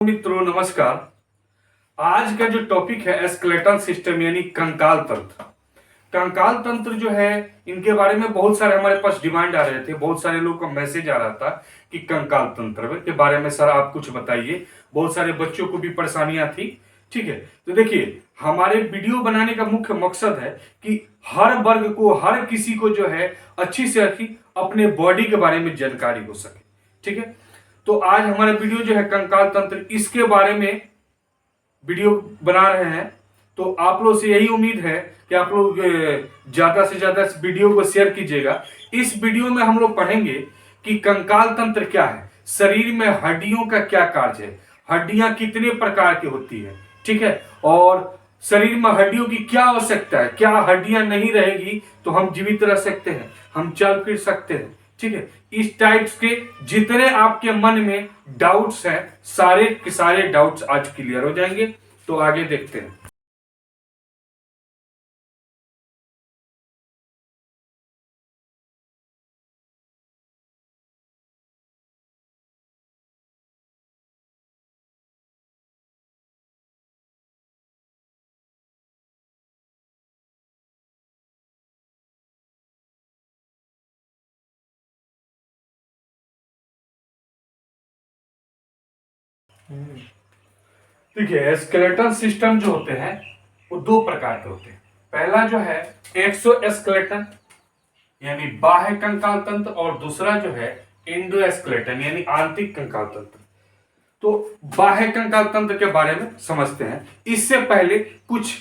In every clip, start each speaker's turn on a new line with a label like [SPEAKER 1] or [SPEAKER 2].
[SPEAKER 1] मित्रों नमस्कार। आज का जो टॉपिक है स्केलेटल सिस्टम यानी कंकाल तंत्र। कंकाल तंत्र जो है इनके बारे में बहुत सारे हमारे पास डिमांड आ रहे थे, बहुत सारे लोगों का मैसेज आ रहा था कि कंकाल तंत्र के बारे में सर आप कुछ बताइए। बहुत सारे बच्चों को भी परेशानियां थी। ठीक है, तो देखिए हमारे वीडियो बनाने का मुख्य मकसद है कि हर वर्ग को, हर किसी को जो है अच्छी से अच्छी अपने बॉडी के बारे में जानकारी हो सके। ठीक है, तो आज हमारा वीडियो जो है कंकाल तंत्र, इसके बारे में वीडियो बना रहे हैं। तो आप लोग से यही उम्मीद है कि आप लोग ज्यादा से ज्यादा इस वीडियो को शेयर कीजिएगा। इस वीडियो में हम लोग पढ़ेंगे कि कंकाल तंत्र क्या है, शरीर में हड्डियों का क्या कार्य है, हड्डियां कितने प्रकार की होती है। ठीक है, और शरीर में हड्डियों की क्या आवश्यकता है, क्या हड्डियां नहीं रहेगी तो हम जीवित रह सकते हैं, हम चल फिर सकते हैं। ठीक है, इस टाइप्स के जितने आपके मन में डाउट्स हैं सारे के सारे डाउट्स आज क्लियर हो जाएंगे। तो आगे देखते हैं। देखिए स्केलेटल सिस्टम जो होते हैं वो दो प्रकार के होते हैं। पहला जो है एक्सोस्केलेटन यानी बाह्य कंकाल तंत्र, और दूसरा जो है एंडोस्केलेटन यानी आंतरिक कंकाल तंत्र। तो बाह्य कंकाल तंत्र के बारे में समझते हैं। इससे पहले कुछ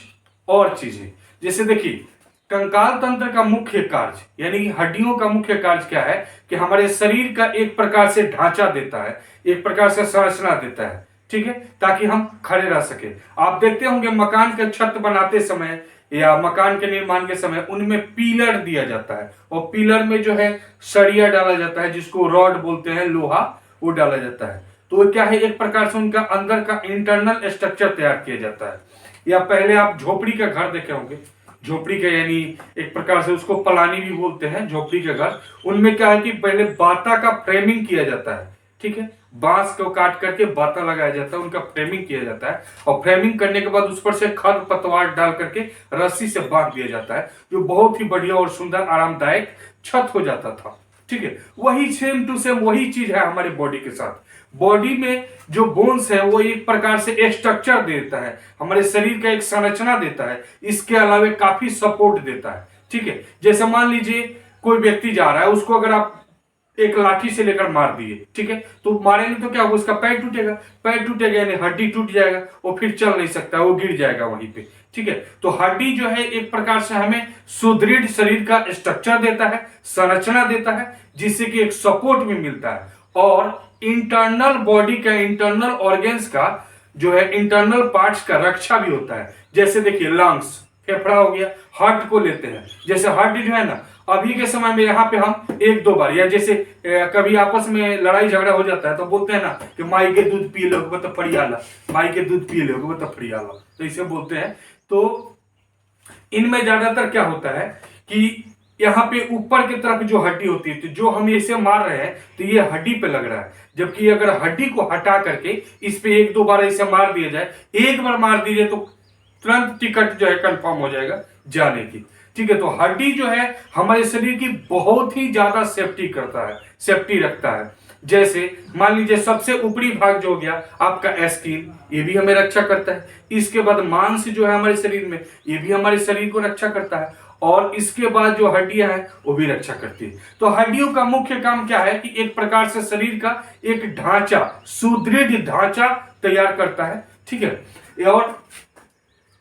[SPEAKER 1] और चीजें, जैसे देखिए कंकाल तंत्र का मुख्य कार्य यानी हड्डियों का मुख्य कार्य क्या है कि हमारे शरीर का एक प्रकार से ढांचा देता है, एक प्रकार से संरचना देता है। ठीक है, ताकि हम खड़े रह सके। आप देखते होंगे मकान का छत बनाते समय या मकान के निर्माण के समय उनमें पिलर दिया जाता है, और पिलर में जो है सरिया डाला जाता है जिसको रॉड बोलते हैं, लोहा, वो डाला जाता है। तो वो क्या है, एक प्रकार से उनका अंदर का इंटरनल स्ट्रक्चर तैयार किया जाता है। या पहले आप झोपड़ी का घर देखे होंगे, झोपड़ी का यानी एक प्रकार से उसको पलानी भी बोलते हैं, झोपड़ी के घर। उनमें क्या है कि पहले बाता का फ्रेमिंग किया जाता है। ठीक है, बांस को काट करके बाता लगाया जाता है, उनका फ्रेमिंग किया जाता है, और फ्रेमिंग करने के बाद उस पर से खर पतवार डाल करके रस्सी से बांध दिया जाता है, जो बहुत ही बढ़िया और सुंदर आरामदायक छत हो जाता था। ठीक है, वही सेम टू सेम वही चीज है हमारे बॉडी के साथ। बॉडी में जो बोन्स है वो एक प्रकार से एक स्ट्रक्चर देता है, हमारे शरीर का एक संरचना देता है, इसके अलावा काफी सपोर्ट देता है। ठीक है, जैसे मान लीजिए कोई व्यक्ति जा रहा है, उसको अगर आप एक लाठी से लेकर मार दिए, ठीक है, तो मारेंगे तो क्या होगा, उसका पैर टूटेगा, पैर टूटेगा यानी हड्डी टूट जाएगा, वो फिर चल नहीं सकता, वो गिर जाएगा वहीं पे। ठीक है, तो हड्डी जो है एक प्रकार से हमें सुदृढ़ शरीर का स्ट्रक्चर देता है, संरचना देता है, जिससे कि एक सपोर्ट भी मिलता है। और इंटरनल बॉडी का, इंटरनल ऑर्गेन्स का जो है, इंटरनल पार्ट्स का रक्षा भी होता है। जैसे देखिए लंग्स, फेफड़ा हो गया, हार्ट को लेते हैं। जैसे हार्ट जो है ना, अभी के समय में यहाँ पे हम एक दो बार, या जैसे कभी आपस में लड़ाई झगड़ा हो जाता है तो बोलते हैं ना कि माई के दूध पी लो तो फड़ियाला, माई के दूध पी लो तो फड़ियाला, तो इसे बोलते हैं। तो इनमें ज्यादातर क्या होता है कि यहाँ पे ऊपर की तरफ जो हड्डी होती है, तो जो हम इसे मार रहे हैं तो ये हड्डी पे लग रहा है, जबकि अगर हड्डी को हटा करके इस पे एक दो बार इसे मार दिया जाए, एक बार मार दीजिए तो तुरंत टिकट जो है कंफर्म हो जाएगा जाने की। ठीक है, तो हड्डी जो है हमारे शरीर की बहुत ही ज्यादा सेफ्टी करता है, सेफ्टी रखता है। जैसे मान लीजिए सबसे ऊपरी भाग जो हो गया आपका स्किन, ये भी हमें रक्षा करता है। इसके बाद मांस जो है हमारे शरीर में, ये भी हमारे शरीर को रक्षा करता है, और इसके बाद जो हड्डियां हैं वो भी रक्षा करती है। तो हड्डियों का मुख्य काम क्या है कि एक प्रकार से शरीर का एक ढांचा, सुदृढ़ ढांचा तैयार करता है। ठीक है, और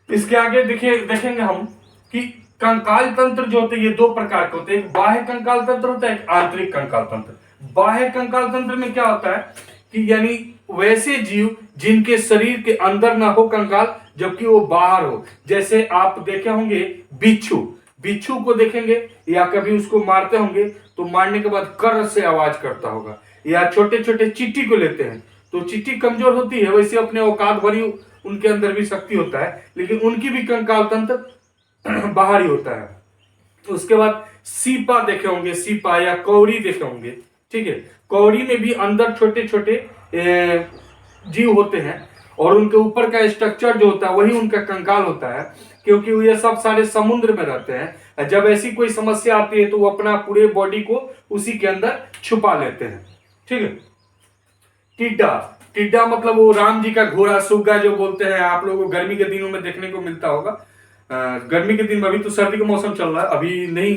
[SPEAKER 1] इसके आगे देखेंगे हम कि कंकाल तंत्र जो होते हैं ये दो प्रकार के होते हैं, एक बाह्य कंकाल तंत्र होता है, एक आंतरिक कंकाल तंत्र। बाह्य कंकाल तंत्र में क्या होता है कि यानी वैसे जीव जिनके शरीर के अंदर ना हो कंकाल, जबकि वो बाहर हो। जैसे आप देखे होंगे बिच्छू, बिच्छू को देखेंगे या कभी उसको मारते होंगे तो मारने के बाद कर से आवाज करता होगा। या छोटे छोटे चींटी को लेते हैं तो चींटी कमजोर होती है, वैसे अपने औकात भरी उनके अंदर भी शक्ति होता है, लेकिन उनकी भी कंकाल तंत्र बाहर ही होता है। उसके बाद सीपा देखे होंगे, सीपा या कौड़ी देखे होंगे। ठीक है, कौड़ी में भी अंदर छोटे छोटे जीव होते हैं और उनके ऊपर का स्ट्रक्चर जो होता है वही उनका कंकाल होता है, क्योंकि ये सब सारे समुद्र में रहते हैं। जब ऐसी कोई समस्या आती है तो वो अपना पूरे बॉडी को उसी के अंदर छुपा लेते हैं। ठीक है। टिड्डा, टिड्डा मतलब वो राम जी का घोड़ा, सुग्गा जो बोलते हैं, आप लोगों को गर्मी के दिनों में देखने को मिलता होगा। गर्मी के दिन में, अभी तो सर्दी का मौसम चल रहा है, अभी नहीं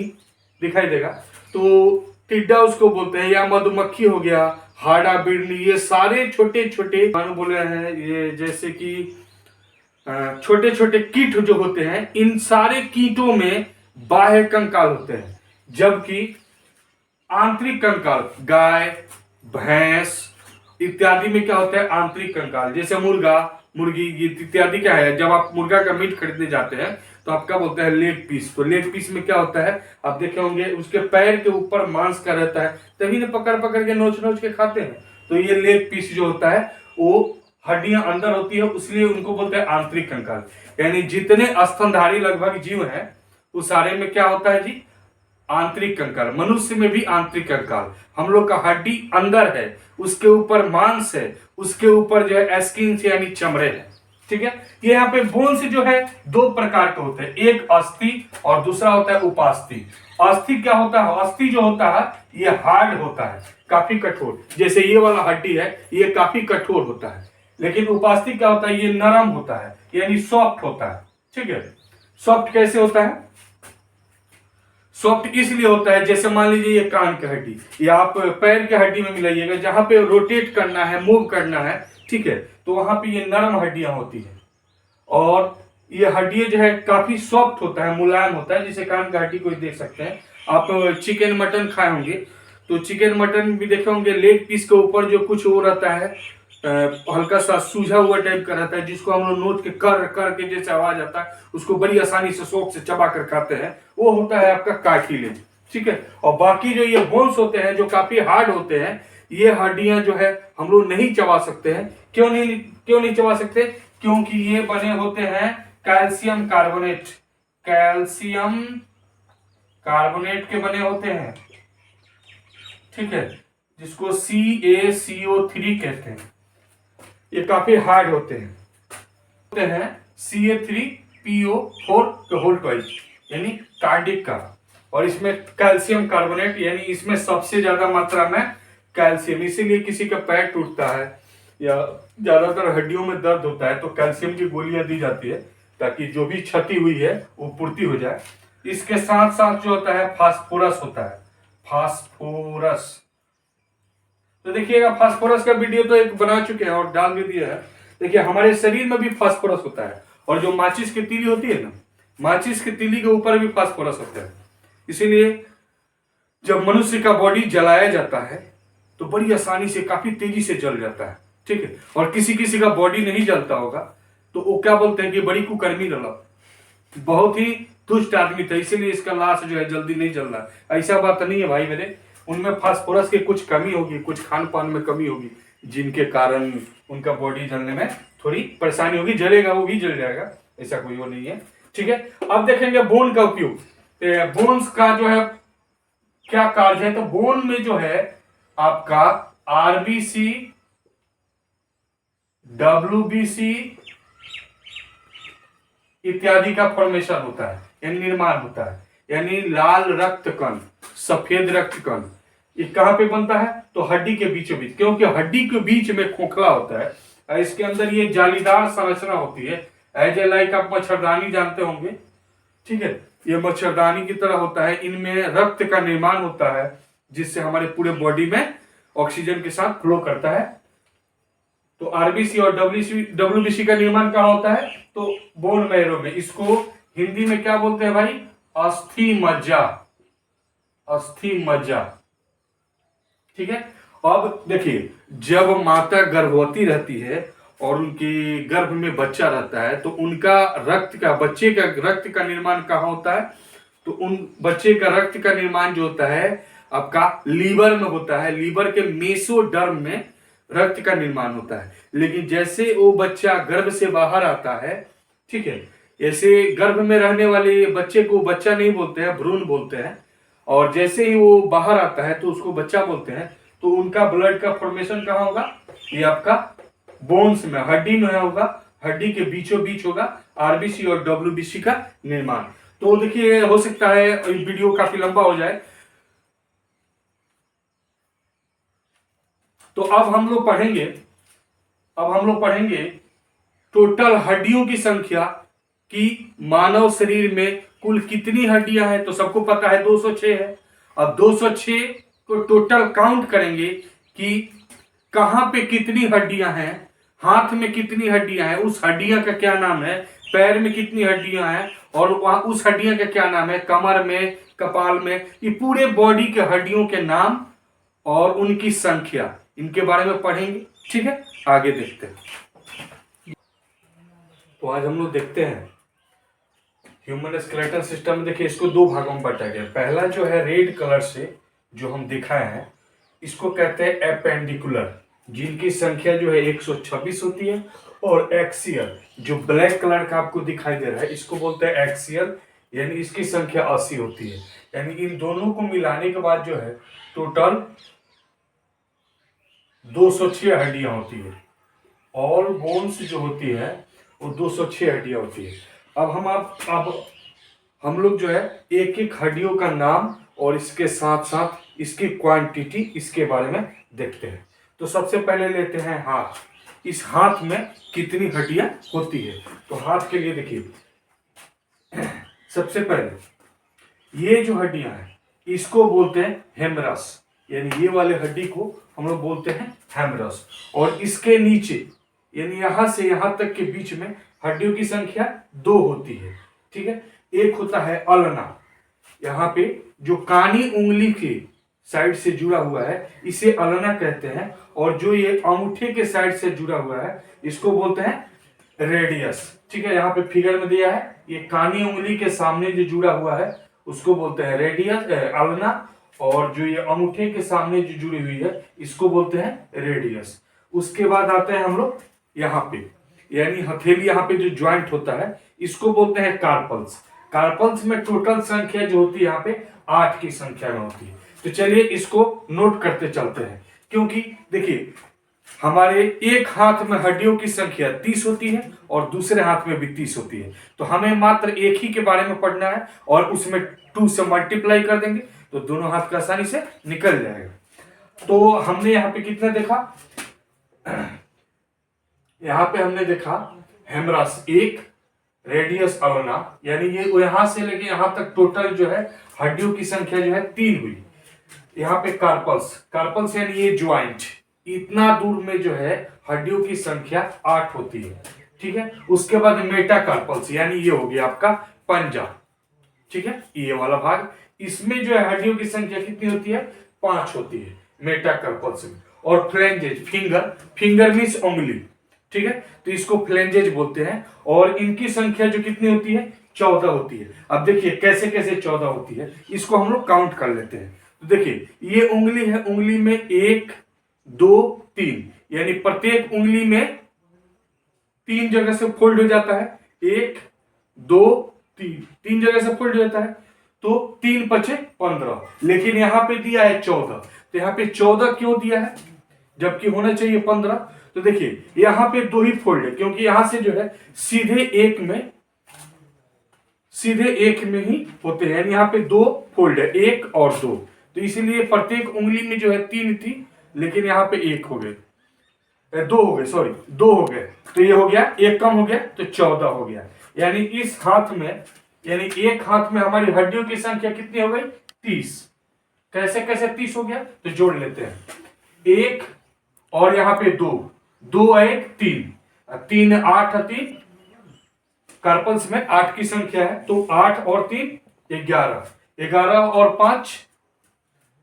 [SPEAKER 1] दिखाई देगा, तो टिड्डा उसको बोलते हैं। या मधुमक्खी हो गया, हाड़ा बिड़नी, ये सारे छोटे छोटे मानो बोले हैं, ये जैसे कि छोटे छोटे कीट जो होते हैं, इन सारे कीटों में बाह्य कंकाल होते हैं, जबकि आंतरिक कंकाल गाय, भैंस इत्यादि में क्या होता है, आंतरिक कंकाल। जैसे मुर्गा, मुर्गी, ये इत्यादि क्या है, जब आप मुर्गा का मीट खरीदने जाते हैं तो आपका बोलते हैं लेग पीस। तो लेग पीस में क्या होता है, आप देखे होंगे उसके पैर के ऊपर मांस का रहता है, तभी ना पकड़ पकड़ के नोच नोच के खाते हैं। तो ये लेग पीस जो होता है वो हड्डियां अंदर होती है, इसलिए उनको बोलते हैं आंतरिक कंकाल। यानी जितने स्तनधारी लगभग जीव हैं उस सारे में क्या होता है जी, आंतरिक कंकाल। मनुष्य में भी आंतरिक कंकाल, हम लोग का हड्डी अंदर है, उसके ऊपर मांस है, उसके ऊपर जो है स्किन यानी चमड़े है। ठीक है। ये यहाँ पे बोन्स जो है दो प्रकार के होते हैं, एक अस्थि और दूसरा होता है उपास्थि। अस्थि क्या होता है, अस्थि जो होता है ये हार्ड होता है, काफी कठोर, जैसे ये वाला हड्डी है ये काफी कठोर होता है। लेकिन उपास्थि क्या होता है, ये नरम होता है, यानी सॉफ्ट होता है। ठीक है। सॉफ्ट कैसे होता है, सॉफ्ट इसलिए होता है, जैसे मान लीजिए ये कान की हड्डी, या आप पैर की हड्डी में मिलाइएगा, जहां पे रोटेट करना है, मूव करना है, ठीक है, तो वहां पे ये नरम हड्डियां होती है और ये हड्डी जो है काफी सॉफ्ट होता है, मुलायम होता है। जैसे कान की हड्डी को देख सकते हैं आप, चिकन मटन खाए होंगे तो चिकन मटन भी देखे होंगे, लेग पीस के ऊपर जो कुछ वो रहता है, हल्का सा सूझा हुआ टाइप का रहता है, जिसको हम लोग नोच के कर कर के जैसे आवाज आता है, उसको बड़ी आसानी से शौक से चबा कर खाते हैं, वो होता है आपका कार्टिलेज। ठीक है। और बाकी जो ये बोन्स होते हैं जो काफी हार्ड होते हैं, ये हड्डियां जो है हम लोग नहीं चबा सकते हैं। क्यों नहीं चबा सकते, क्योंकि ये बने होते हैं कैल्शियम कार्बोनेट, कैल्शियम कार्बोनेट के बने होते हैं। ठीक है। जिसको CaCO3 कहते हैं, ये काफी हार्ड होते हैं CA3PO4 के होल ट्वाइस, यानी कार्डिक का। और इसमें कैल्शियम कार्बोनेट, यानी इसमें सबसे ज्यादा मात्रा में कैल्शियम, इसीलिए किसी का पैर टूटता है या ज्यादातर हड्डियों में दर्द होता है तो कैल्शियम की गोलियां दी जाती है, ताकि जो भी क्षति हुई है वो पूर्ति हो जाए। इसके साथ साथ जो होता है फास्फोरस होता है, फास्फोरस। तो देखिएगा फास्फोरस का वीडियो तो एक बना चुके हैं और डाल भी दिया है। देखिए हमारे शरीर में भी फास्फोरस होता है, और जो माचिस की तीली होती है ना, माचिस की तीली के ऊपर भी फास्फोरस होता है। इसीलिए जब मनुष्य का बॉडी जलाया जाता है तो बड़ी आसानी से, काफी तेजी से जल जाता है। ठीक है। और किसी किसी का बॉडी नहीं जलता होगा तो वो क्या बोलते हैं कि बड़ी कुकर्मी लड़ा, बहुत ही दुष्ट आदमी था, इसीलिए इसका लाश जो है जल्दी नहीं जल रहा। ऐसा बात नहीं है भाई मेरे, उनमें फास्फोरस की कुछ कमी होगी, कुछ खान पान में कमी होगी, जिनके कारण उनका बॉडी जलने में थोड़ी परेशानी होगी। जलेगा वो भी जल जाएगा, ऐसा कोई वो नहीं है। ठीक है। अब देखेंगे बोन का उपयोग। बोन्स का जो है क्या कार्य है, तो बोन में जो है आपका RBC, WBC इत्यादि का फॉर्मेशन होता है, यानी निर्माण होता है। यानी लाल रक्त कण, सफेद रक्त कण, ये कहां पे बनता है, तो हड्डी के बीचों बीच, क्योंकि हड्डी के बीच में खोखला होता है, इसके अंदर ये जालीदार संरचना होती है, एज ए लाइक आप मच्छरदानी जानते होंगे। ठीक है। ये मच्छरदानी की तरह होता है, इनमें रक्त का निर्माण होता है, जिससे हमारे पूरे बॉडी में ऑक्सीजन के साथ फ्लो करता है। तो RBC और WBC का निर्माण कहां होता है, तो बोन मैरो में। इसको हिंदी में क्या बोलते हैं भाई, अस्थि मज्जा, अस्थि मज्जा। ठीक है। अब देखिए जब माता गर्भवती रहती है और उनके गर्भ में बच्चा रहता है तो उनका रक्त का, बच्चे का रक्त का निर्माण कहाँ होता है, तो उन बच्चे का रक्त का निर्माण जो होता है आपका लीवर में होता है। लीवर के मेसोडर्म में रक्त का निर्माण होता है। लेकिन जैसे वो बच्चा गर्भ से बाहर आता है, ठीक है, ऐसे गर्भ में रहने वाले बच्चे को बच्चा नहीं बोलते हैं, भ्रूण बोलते हैं। और जैसे ही वो बाहर आता है तो उसको बच्चा बोलते हैं। तो उनका ब्लड का फॉर्मेशन कहाँ होगा, ये आपका बोन्स में, हड्डी में होगा, हड्डी के बीचों बीच होगा आरबीसी और डब्ल्यूबीसी का निर्माण। तो देखिए हो सकता है वीडियो काफी लंबा हो जाए, तो अब हम लोग पढ़ेंगे टोटल हड्डियों की संख्या कि मानव शरीर में कुल कितनी हड्डियां हैं। तो सबको पता है 206 है। अब 206 को टोटल काउंट करेंगे कि कहां पे कितनी हड्डियां हैं, हाथ में कितनी हड्डियां हैं, उस हड्डियां का क्या नाम है, पैर में कितनी हड्डियां हैं और वहां उस हड्डियां का क्या नाम है, कमर में, कपाल में, ये पूरे बॉडी के हड्डियों के नाम और उनकी संख्या, इनके बारे में पढ़ेंगे। ठीक है, आगे देखते हैं। तो आज हम लोग देखते हैं ह्यूमन स्केलेटन सिस्टम में। देखिए इसको दो भागों में बांटा गया। पहला जो है रेड कलर से जो हम दिखाए हैं, इसको कहते हैं एपेंडिकुलर, जिनकी संख्या जो है 126 होती है, और एक्सियल जो ब्लैक कलर का आपको दिखाई दे रहा है, इसको बोलते हैं एक्सियल, यानी इसकी संख्या 80 होती है। यानी इन दोनों को मिलाने के बाद जो है टोटल 206 हड्डियां होती है। ऑल बोन्स जो होती है वो 206 हड्डियां होती है। अब हम लोग जो है एक एक हड्डियों का नाम और इसके साथ साथ इसकी क्वांटिटी, इसके बारे में देखते हैं। तो सबसे पहले लेते हैं हाथ। इस हाथ में कितनी हड्डियां होती है, तो हाथ के लिए देखिए सबसे पहले ये जो हड्डियां हैं इसको बोलते हैं हेमरस, यानी ये वाले हड्डी को हम लोग बोलते हैं हेमरस। और इसके नीचे यानी यहां से यहां तक के बीच में हड्डियों की संख्या 2 होती है। ठीक है, एक होता है अल्ना, यहाँ पे जो कानी उंगली के साइड से जुड़ा हुआ है इसे अल्ना कहते हैं, और जो ये अंगूठे के साइड से जुड़ा हुआ है इसको बोलते हैं रेडियस। ठीक है, यहाँ पे फिगर में दिया है, ये कानी उंगली के सामने जो जुड़ा हुआ है उसको बोलते हैं रेडियस, अल्ना, और जो ये अंगूठे के सामने जो जुड़ी हुई है इसको बोलते हैं रेडियस। उसके बाद आते हैं हम लोग यहाँ पे, यानी हथेली, यहाँ पे जो ज्वाइंट होता है इसको बोलते हैं कार्पल्स। कार्पल्स में टोटल संख्या जो होती है यहाँ पे 8 की संख्या में होती है। तो चलिए इसको नोट करते चलते हैं, क्योंकि देखिए हमारे एक हाथ में हड्डियों की संख्या 30 होती है और दूसरे हाथ में भी 30 होती है। तो हमें मात्र एक ही के बारे में पढ़ना है और उसमें 2 से मल्टीप्लाई कर देंगे तो दोनों हाथ का आसानी से निकल जाएगा। तो हमने यहाँ पे कितना देखा, यहाँ पे हमने देखा हेमरस 1, रेडियस अल्ना, यानी ये यहां से लेके यहां तक टोटल जो है हड्डियों की संख्या जो है 3 हुई। यहाँ पे कार्पल्स, कार्पल्स यानी ये ज्वाइंट, इतना दूर में जो है हड्डियों की संख्या 8 होती है। ठीक है, उसके बाद मेटाकार्पल्स यानी ये हो गया आपका पंजा। ठीक है, ये वाला भाग, इसमें जो है हड्डियों की संख्या कितनी होती है, 5 होती है मेटाकार्पल्स में। और फ्लेंजेज, फिंगर मीन्स उंगली। ठीक है, तो इसको फ्लेंजेज बोलते हैं, और इनकी संख्या जो कितनी होती है, 14 होती है। अब देखिए कैसे कैसे 14 होती है, इसको हम लोग काउंट कर लेते हैं। तो देखिए ये उंगली है, उंगली में 1 2 3, यानी प्रत्येक उंगली में 3 जगह से फोल्ड हो जाता है, 1 2 3, 3 जगह से फोल्ड हो जाता है, तो 3 5 15, लेकिन यहां पे दिया है 14। तो यहाँ पे 14 क्यों दिया है जबकि होना चाहिए 15? तो देखिए यहां पे 2 ही फोल्ड है, क्योंकि यहां से जो है सीधे एक में ही होते हैं, यानी यहाँ पे 2 फोल्ड है, 1 और 2, तो इसीलिए प्रत्येक उंगली में जो है 3 थी, लेकिन यहाँ पे 1 हो गए, 2 हो गए, सॉरी 2 हो गए, तो ये हो गया 1 कम हो गया तो 14 हो गया। यानी इस हाथ में, यानी एक हाथ में हमारी हड्डियों की संख्या कितनी हो गई, 30। कैसे कैसे 30 हो गया, तो जोड़ लेते हैं, 1 और यहाँ पे 2, 2 1 3, 3 8 3, कार्पल्स में 8 की संख्या है, तो 8 और 3 11, 11 और 5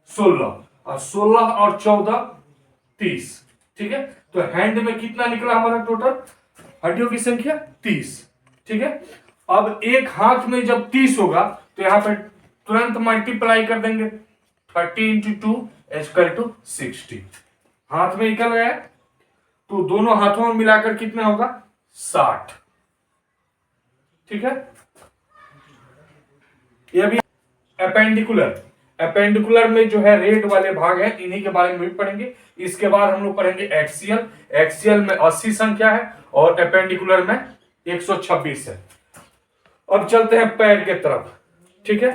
[SPEAKER 1] 16, और 16 और 14 30। ठीक है, तो हैंड में कितना निकला हमारा टोटल हड्डियों की संख्या 30। ठीक है, अब एक हाथ में जब 30 होगा तो यहां पर तुरंत मल्टीप्लाई कर देंगे, 30 × 2 = 60। हाथ में निकल गया, तो दोनों हाथों में मिलाकर कितना होगा, 60। ठीक है, यह भी एपेंडिकुलर, एपेंडिकुलर में जो है रेड वाले भाग है, इन्हीं के बारे में भी पढ़ेंगे। इसके बाद हम लोग पढ़ेंगे एक्सियल। एक्सियल में 80 संख्या है और एपेंडिकुलर में 126 है। अब चलते हैं पैर के तरफ, ठीक है।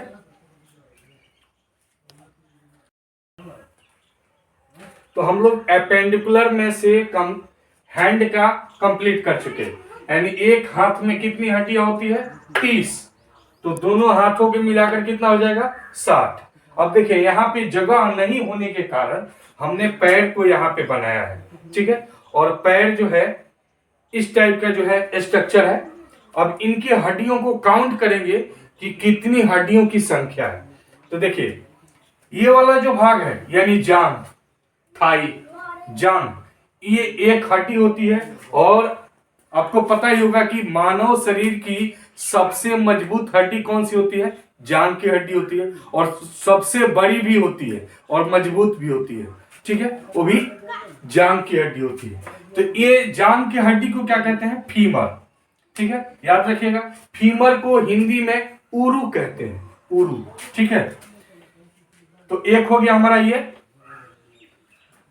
[SPEAKER 1] तो हम लोग एपेंडिकुलर में से कम हैंड का कंप्लीट कर चुके, यानी एक हाथ में कितनी हड्डियां होती है? 30। तो दोनों हाथों के मिलाकर कितना हो जाएगा? 60। अब देखिए यहाँ पे जगह नहीं होने के कारण हमने पैर को यहाँ पे बनाया है, ठीक है। और पैर जो है इस टाइप का जो है स्ट्रक्चर है। अब इनकी हड्डियों को काउंट करेंगे कि कितनी हड्डियों की संख्या है। तो देखिए ये वाला जो भाग है यानी जांग, थाई, जांग, ये एक हड्डी होती है। और आपको पता ही होगा कि मानव शरीर की सबसे मजबूत हड्डी कौन सी होती है? जांग की हड्डी होती है, और सबसे बड़ी भी होती है और मजबूत भी होती है, ठीक है, वो भी जांग की हड्डी होती है। तो ये जांग की हड्डी को क्या कहते हैं? फीमर, ठीक है, याद रखिएगा। फीमर को हिंदी में उरु कहते हैं, उरु, ठीक है। तो एक हो गया हमारा ये।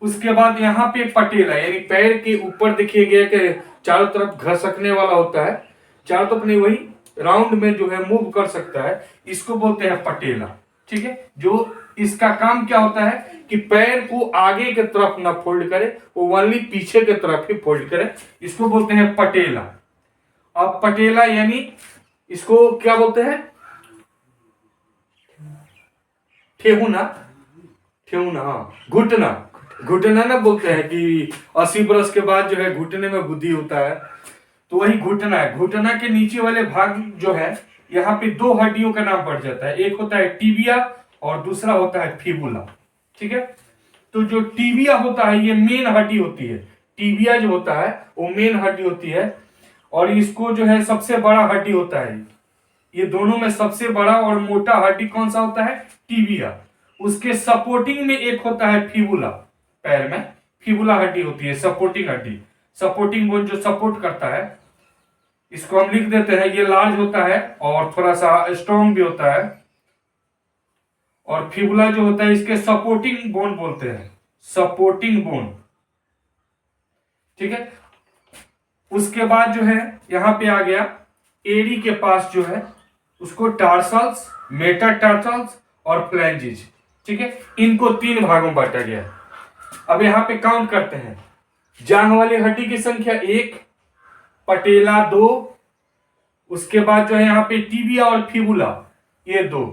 [SPEAKER 1] उसके बाद यहाँ पे पटेला, यानी पैर के ऊपर देखिए गया कि चारों तरफ घसकने वाला होता है, चारों तरफ नहीं, वही राउंड में जो है मूव कर सकता है, इसको बोलते हैं पटेला, ठीक है। जो इसका काम क्या होता है कि पैर को आगे की तरफ ना फोल्ड करे, वो ओनली पीछे की तरफ ही फोल्ड करे, इसको बोलते हैं पटेला। अब पटेला यानी इसको क्या बोलते हैं? ठेहुना, ठेहुना, हाँ, घुटना, घुटना ना बोलते हैं कि 80 बरस के बाद जो है घुटने में बुद्धि होता है, तो वही घुटना है। घुटना के नीचे वाले भाग जो है यहाँ पे दो हड्डियों का नाम पड़ जाता है, एक होता है टिबिया और दूसरा होता है फिबुला, ठीक है। तो जो टिबिया होता है ये मेन हड्डी होती है, टिबिया जो होता है वो मेन हड्डी होती है, और इसको जो है सबसे बड़ा हड्डी होता है। ये दोनों में सबसे बड़ा और मोटा हड्डी कौन सा होता है? टिबिया। उसके सपोर्टिंग में एक होता है फिबुला, पैर में फिबुला हड्डी होती है, सपोर्टिंग हड्डी, सपोर्टिंग बोन जो सपोर्ट करता है, इसको हम लिख देते हैं। ये लार्ज होता है और थोड़ा सा स्ट्रॉन्ग भी होता है, और फिबुला जो होता है इसके सपोर्टिंग बोन बोलते हैं, सपोर्टिंग बोन, ठीक है। उसके बाद जो है यहां पे आ गया एड़ी के पास जो है उसको टार्सल्स, मेटाटार्सल्स और फ्लैंजेस, ठीक है। इनको 3 भागों में बांटा गया है। अब यहां पे काउंट करते हैं। जांग वाली हड्डी की संख्या 1, पटेला 2, उसके बाद जो है यहाँ पे टिबिया और फिबुला ये 2,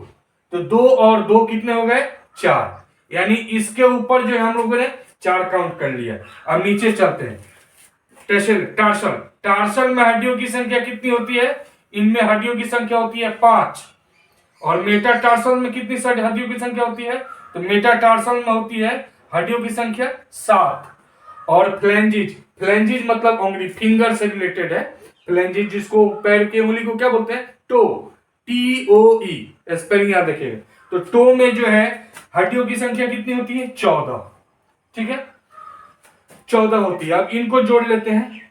[SPEAKER 1] तो 2 और 2 कितने हो गए? 4। यानी इसके ऊपर जो है हम लोगों ने 4 काउंट कर लिया। अब नीचे चलते हैं। टार्सल, टार्सल में हड्डियों की संख्या कितनी होती है? इनमें हड्डियों की संख्या होती है 5। और मेटाटार्सल में कितनी हड्डियों की संख्या होती है? तो मेटाटार्सल में होती है हड्डियों की संख्या 7। और फ्लैंजेज, फ्लैंजेज मतलब उंगली, फिंगर से रिलेटेड है फ्लैंजेज, जिसको पैर की उंगली को क्या बोलते हैं? टो, TOE, स्पेलिंग याद रखिएगा। तो टो में जो है हड्डियों की संख्या कितनी होती है? 14, ठीक है, 14 होती है। अब इनको जोड़ लेते हैं।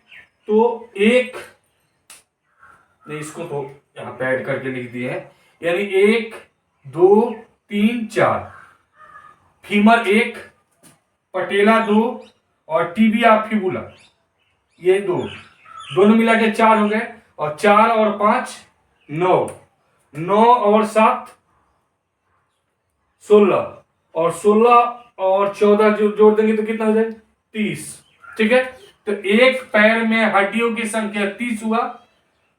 [SPEAKER 1] तो एक नहीं, इसको तो यहां पे ऐड करके लिख दिए है, यानी 1 2 3 4, फीमर 1, पटेला 2 और टिबिया फिबुला ये 2, दोनों मिला के 4 हो गए। और 4 और 5 9, 9 और 7 16, और 16 और 14 जो जोड़ देंगे तो कितना हो जाएगा? 30, ठीक है। तो एक पैर में हड्डियों की संख्या 30 हुआ,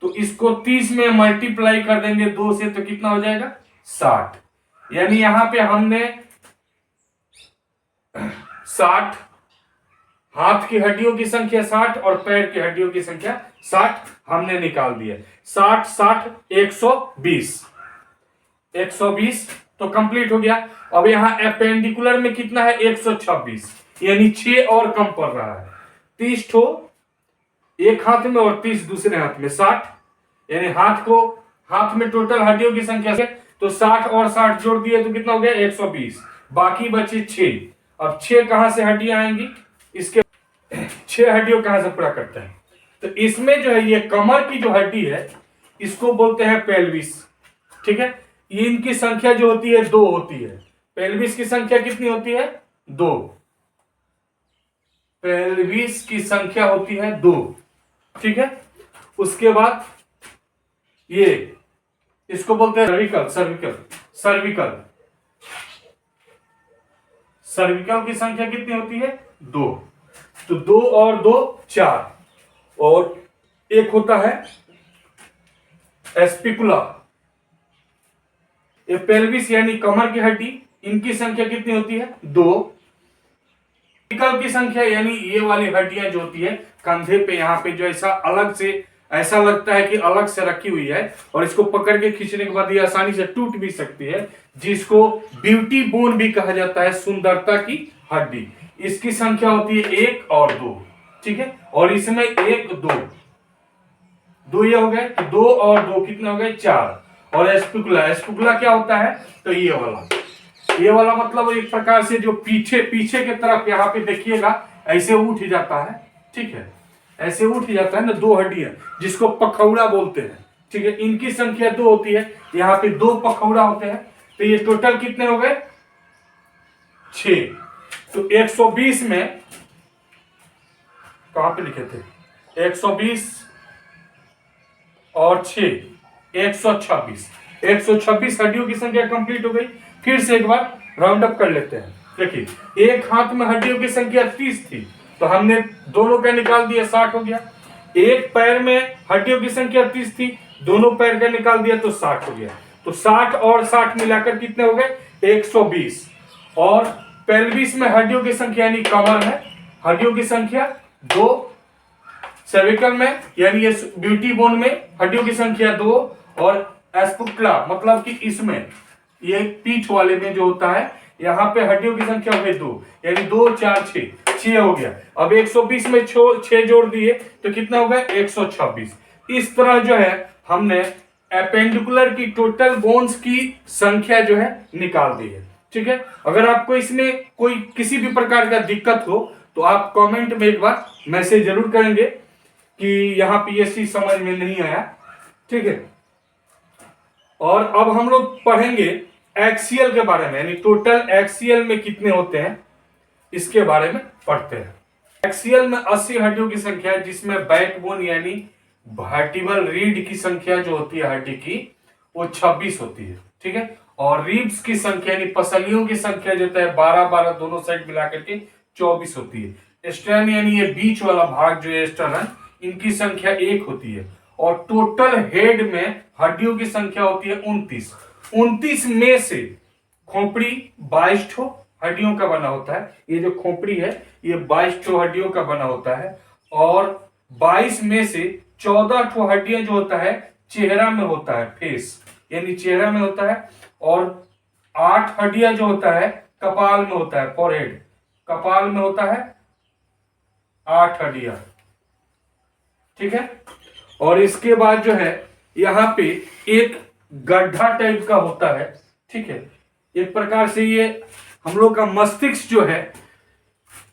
[SPEAKER 1] तो इसको 30 में मल्टीप्लाई कर देंगे 2 से, तो कितना हो जाएगा? 60। यानी यहां पे हमने 60, हाथ की हड्डियों की संख्या 60 और पैर की हड्डियों की संख्या 60 हमने निकाल दिया। 60 60 120, 120 तो कंप्लीट हो गया। अब यहाँ एपेंडिकुलर में कितना है? 126, यानी 6 और कम पड़ रहा है। 30 ठो एक हाथ में और 30 दूसरे हाथ में, 60, यानी हाथ में टोटल हड्डियों की संख्या से तो 60 और 60 जोड़ दिए तो कितना हो गया? 120। बाकी बचे 6। अब 6 कहां से हड्डियां आएंगी? इसके 6 हड्डियों कहां से पूरा करते हैं? तो इसमें जो है ये कमर की जो हड्डी है इसको बोलते हैं पेल्विस, ठीक है। ये इनकी संख्या जो होती है 2 होती है, पेल्विस की संख्या कितनी होती है? 2। पेल्विस की संख्या होती है 2। ठीक है। उसके बाद ये इसको बोलते हैं सर्विकल। सर्विकल सर्विकल सर्विकल की संख्या कितनी होती है? 2। तो 2 और 2 4, और एक होता है एस्पिकुला। ये पेल्विस यानी कमर की हड्डी, इनकी संख्या कितनी होती है? 2। सर्विकल की संख्या यानी ये वाली हड्डियां जो होती है कंधे पे, यहाँ पे जो ऐसा अलग से, ऐसा लगता है कि अलग से रखी हुई है, और इसको पकड़ के खींचने के बाद ये आसानी से टूट भी सकती है, जिसको ब्यूटी बोन भी कहा जाता है, सुंदरता की हड्डी। इसकी संख्या होती है 1 और 2। ठीक है। और इसमें 1 2 2 ये हो गए, तो 2 और 2 कितने हो गए? 4। और एस्पिकुला, एस्पिकुला क्या होता है? तो ये वाला मतलब एक प्रकार से जो पीछे पीछे की तरफ यहाँ पे देखिएगा ऐसे उठ जाता है। ठीक है, ऐसे उठ जाता है ना, 2 हड्डियां जिसको पखौड़ा बोलते हैं। ठीक है, इनकी संख्या 2 होती है, यहाँ पे 2 पखौड़ा होते हैं। तो ये टोटल कितने हो गए? 6। तो 120 में कहां पे लिखे थे? 120 और 6 126। 126 हड्डियों की संख्या कंप्लीट हो गई। फिर से एक बार राउंड अप कर लेते हैं। देखिए, एक हाथ में हड्डियों की संख्या 30 थी, तो हमने दोनों का निकाल दिया, 60 हो गया। एक पैर में हड्डियों की संख्या 30 थी, दोनों पैर का निकाल दिया तो 60 हो गया। तो 60 और 60 मिलाकर कितने हो गए? 120। और पेल्विस में हड्डियों की संख्या यानी कमर में हड्डियों की संख्या 2, सर्विकल में यानी ये ब्यूटी बोन में हड्डियों की संख्या 2, और एस्पुक्ला मतलब कि इसमें ये पीठ वाले में जो होता है, यहाँ पे हड्डियों की संख्या हो गई 2, यानी 2 4 6 हो गया। अब 120 में 6 जोड़ दिए तो कितना हो गया? 126। इस तरह जो है हमने एपेंडिकुलर की टोटल बोन्स की संख्या जो है निकाल दी है। ठीक है। अगर आपको इसमें कोई किसी भी प्रकार का दिक्कत हो तो आप कमेंट में एक बार मैसेज जरूर करेंगे कि यहाँ पे ये चीज समझ में नहीं आया। ठीक है। और अब हम लोग पढ़ेंगे एक्सियल के बारे में, यानी टोटल एक्सियल में कितने होते हैं इसके बारे में पढ़ते हैं। एक्सियल में 80 हड्डियों की संख्या है, जिसमें बैकबोन यानी वर्टिब्रल रीढ़ की संख्या जो होती है हड्डी की वो 26 होती है। ठीक है। और रिब्स की संख्या यानी पसलियों की संख्या जो है 12 12 दोनों साइड मिलाकर के 24 होती है। स्टर्न यानी ये बीच वाला भाग जो है स्टर्न, इनकी संख्या 1 होती है। और टोटल हेड में हड्डियों की संख्या होती है 29। 29 में से खोपड़ी 22 ठो हड्डियों का बना होता है। ये जो खोपड़ी है ये 22 ठो हड्डियों का बना होता है। और 22 में से 14 ठो हड्डियां जो होता है चेहरा में होता है, फेस यानी चेहरा में होता है। और 8 हड्डियां जो होता है कपाल में होता है, फोरहेड कपाल में होता है 8 हड्डियां। ठीक है। और इसके बाद जो है यहाँ पे एक गड्ढा टाइप का होता है। ठीक है। एक प्रकार से ये हम लोग का मस्तिष्क जो है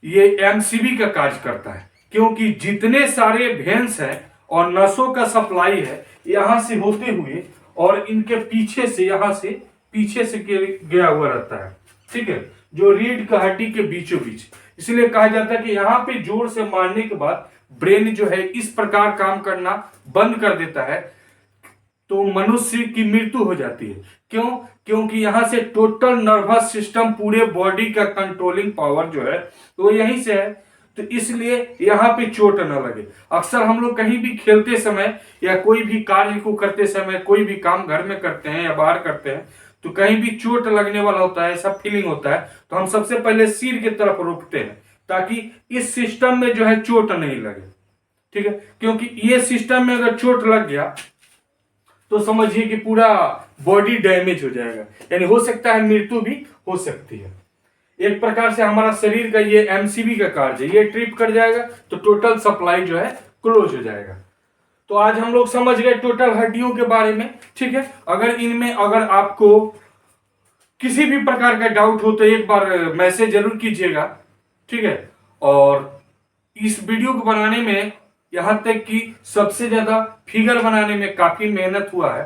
[SPEAKER 1] ये एमसीबी का कार्य करता है, क्योंकि जितने सारे वेन्स हैं और नसों का सप्लाई है यहां से होते हुए और इनके पीछे से, यहां से पीछे से गया हुआ रहता है। ठीक है। जो रीढ़ का हड्डी के बीचों बीच, इसलिए कहा जाता है कि यहाँ पे जोर से मारने के बाद ब्रेन जो है इस प्रकार काम करना बंद कर देता है, तो मनुष्य की मृत्यु हो जाती है। क्यों? क्योंकि यहां से टोटल नर्वस सिस्टम, पूरे बॉडी का कंट्रोलिंग पावर जो है तो यहीं से है। तो इसलिए यहां पे चोट न लगे। अक्सर हम लोग कहीं भी खेलते समय या कोई भी कार्य को करते समय, कोई भी काम घर में करते हैं या बाहर करते हैं, तो कहीं भी चोट लगने वाला होता है, ऐसा फीलिंग होता है, तो हम सबसे पहले सिर की तरफ रोकते हैं ताकि इस सिस्टम में जो है चोट नहीं लगे। ठीक है। क्योंकि ये सिस्टम में अगर चोट लग गया तो समझिए कि पूरा बॉडी डैमेज हो जाएगा, यानी हो सकता है मृत्यु भी हो सकती है। एक प्रकार से हमारा शरीर का ये एमसीबी का कार्य है, ये ट्रिप कर जाएगा तो टोटल सप्लाई जो है क्लोज हो जाएगा। तो आज हम लोग समझ गए टोटल हड्डियों के बारे में। ठीक है। अगर आपको किसी भी प्रकार का डाउट हो तो एक बार मैसेज जरूर कीजिएगा। ठीक है। और इस वीडियो को बनाने में यहां तक कि सबसे ज्यादा फिगर बनाने में काफी मेहनत हुआ है,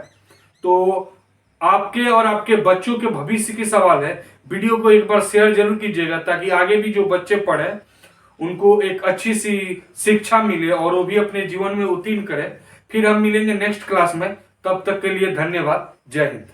[SPEAKER 1] तो आपके और आपके बच्चों के भविष्य की सवाल है। वीडियो को एक बार शेयर जरूर कीजिएगा ताकि आगे भी जो बच्चे पढ़े उनको एक अच्छी सी शिक्षा मिले और वो भी अपने जीवन में उत्तीर्ण करें। फिर हम मिलेंगे नेक्स्ट क्लास में, तब तक के लिए धन्यवाद। जय हिंद।